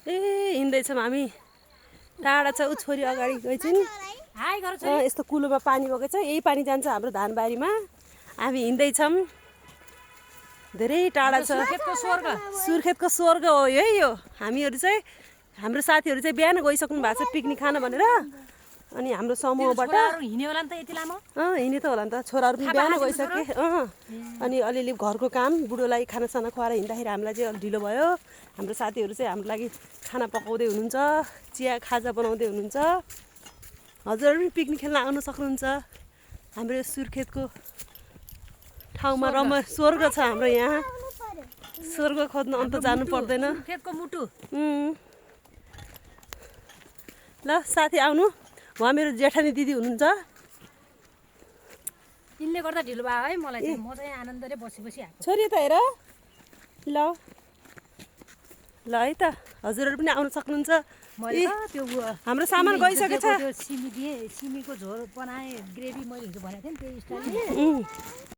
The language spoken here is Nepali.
ए हिँड्दैछौँ हामी टाढा छ ऊ छोरी अगाडि गएछन् यस्तो कुलोमा पानी बगेको छ यही पानी जान्छ हाम्रो धानबारीमा हामी हिँड्दैछौँ धेरै टाढा छ सुर्खेतको स्वर्ग हो यही हो हामीहरू चाहिँ हाम्रो साथीहरू चाहिँ बिहान गइसक्नु भएको छ पिकनिक खान भनेर अनि हाम्रो समूहबाट हिँड्यो होला नि त यति लामो हिँड्यो त होला नि त छोराहरू पनि बिहान गइसके अनि अलिअलि घरको काम बुढोलाई खानासाना खुवाएर हिँड्दाखेरि हामीलाई चाहिँ अलिक ढिलो भयो हाम्रो साथीहरू चाहिँ हाम्रो लागि खाना पकाउँदै हुनुहुन्छ चिया खाजा बनाउँदै हुनुहुन्छ हजुरहरू पनि पिकनिक खेल्न आउन सक्नुहुन्छ हाम्रो यो सुर्खेतको ठाउँमा स्वर्ग छ हाम्रो यहाँ स्वर्ग खोज्न अन्त जानु पर्दैन सुर्खेतको मुटु ल साथी आउनु उहाँ मेरो जेठानी दिदी हुनुहुन्छ यिनले गर्दा ढिलो भयो है मलाई चाहिँ म चाहिँ आनन्दले बसी आएको छोरी त हेर ल ल है त हजुरहरू पनि आउन सक्नुहुन्छ त्यो हाम्रो सामान गइसकेको छ सिमीको झोल बनाएँ ग्रेभी मैले हिजो भनेको थिएँ नि त्यही स्टाइलले